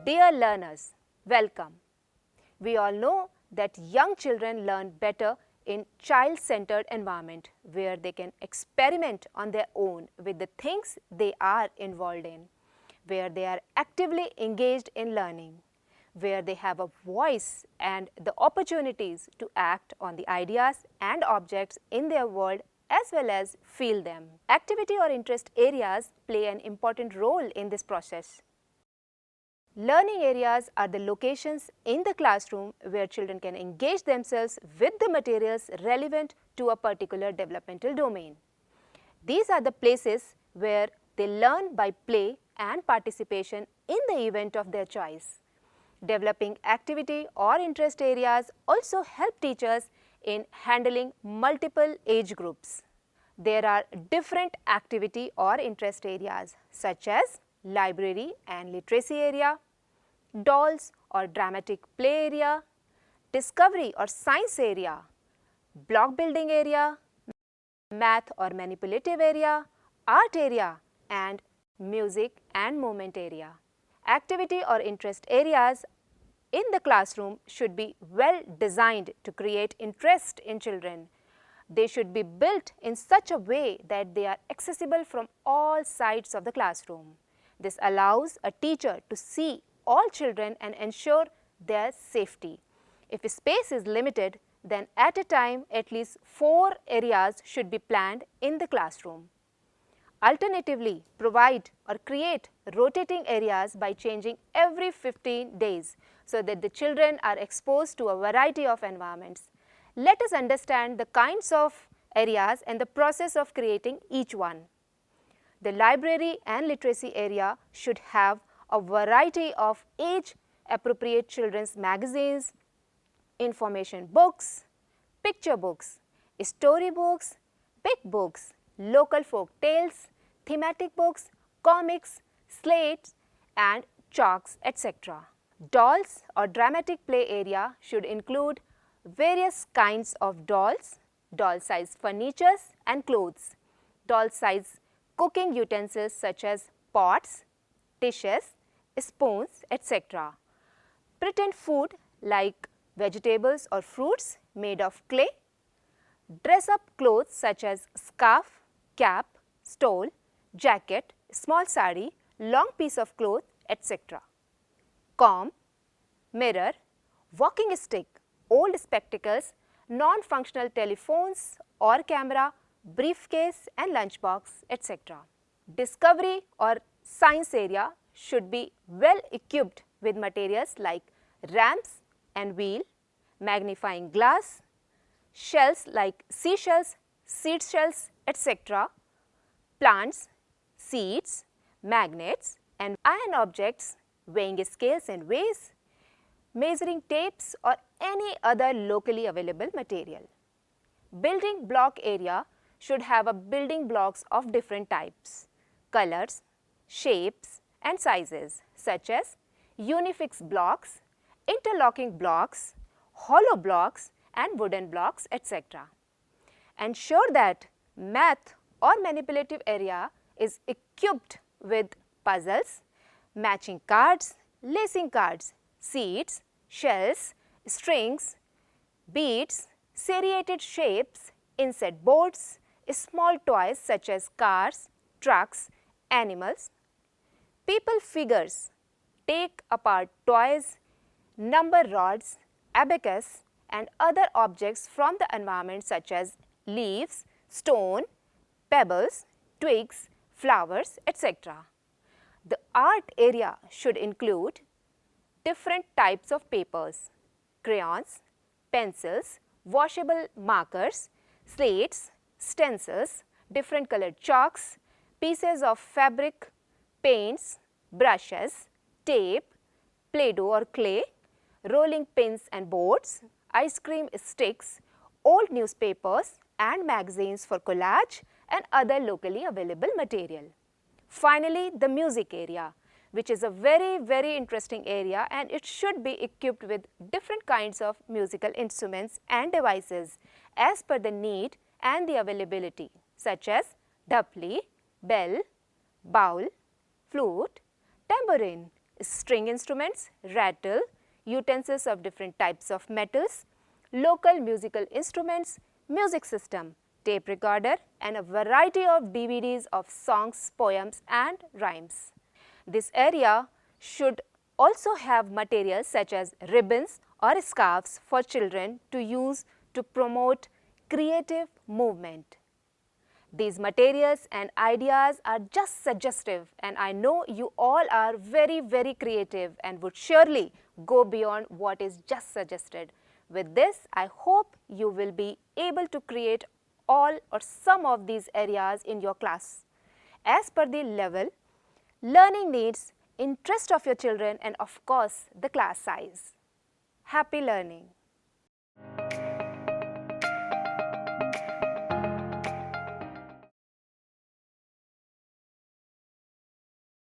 Dear learners, welcome. We all know that young children learn better in child-centered environment where they can experiment on their own with the things they are involved in, where they are actively engaged in learning, where they have a voice and the opportunities to act on the ideas and objects in their world as well as feel them. Activity or interest areas play an important role in this process. Learning areas are the locations in the classroom where children can engage themselves with the materials relevant to a particular developmental domain. These are the places where they learn by play and participation in the event of their choice. Developing activity or interest areas also help teachers in handling multiple age groups. There are different activity or interest areas such as library and literacy area, dolls or dramatic play area, discovery or science area, block building area, math or manipulative area, art area, and music and movement area. Activity or interest areas in the classroom should be well designed to create interest in children. They should be built in such a way that they are accessible from all sides of the classroom. This allows a teacher to see all children and ensure their safety. If space is limited, then at a time at least 4 areas should be planned in the classroom. Alternatively, provide or create rotating areas by changing every 15 days so that the children are exposed to a variety of environments. Let us understand the kinds of areas and the process of creating each one. The library and literacy area should have a variety of age-appropriate children's magazines, information books, picture books, story books, big books, local folk tales, thematic books, comics, slates and chalks, etc. Dolls or dramatic play area should include various kinds of dolls, doll-size furniture and clothes, doll-size cooking utensils such as pots, dishes, spoons, etc. Pretend food like vegetables or fruits made of clay, dress-up clothes such as scarf, cap, stole, jacket, small sari, long piece of cloth, etc. Comb, mirror, walking stick, old spectacles, non-functional telephones or camera, briefcase and lunchbox, etc. Discovery or science area should be well equipped with materials like ramps and wheel, magnifying glass, shells like seashells, seed shells, etc., plants, seeds, magnets and iron objects, weighing scales and weighs, measuring tapes or any other locally available material. Building block area should have a building blocks of different types, colors, shapes and sizes such as unifix blocks, interlocking blocks, hollow blocks and wooden blocks, etc. Ensure that math or manipulative area is equipped with puzzles, matching cards, lacing cards, seeds, shells, strings, beads, seriated shapes, inset boards, small toys such as cars, trucks, animals, people figures, take apart toys, number rods, abacus and other objects from the environment such as leaves, stone, pebbles, twigs, flowers, etc. The art area should include different types of papers, crayons, pencils, washable markers, slates, stencils, different colored chalks, pieces of fabric, paints, brushes, tape, play-doh or clay, rolling pins and boards, ice cream sticks, old newspapers and magazines for collage and other locally available material. Finally, the music area, which is a very interesting area, and it should be equipped with different kinds of musical instruments and devices as per the need and the availability, such as dapli, bell, bowl, flute, tambourine, string instruments, rattle, utensils of different types of metals, local musical instruments, music system, tape recorder, and a variety of DVDs of songs, poems, and rhymes. This area should also have materials such as ribbons or scarves for children to use to promote creative movement. These materials and ideas are just suggestive, and I know you all are very creative and would surely go beyond what is just suggested. With this, I hope you will be able to create all or some of these areas in your class as per the level, learning needs, interest of your children, and of course the class size. Happy learning!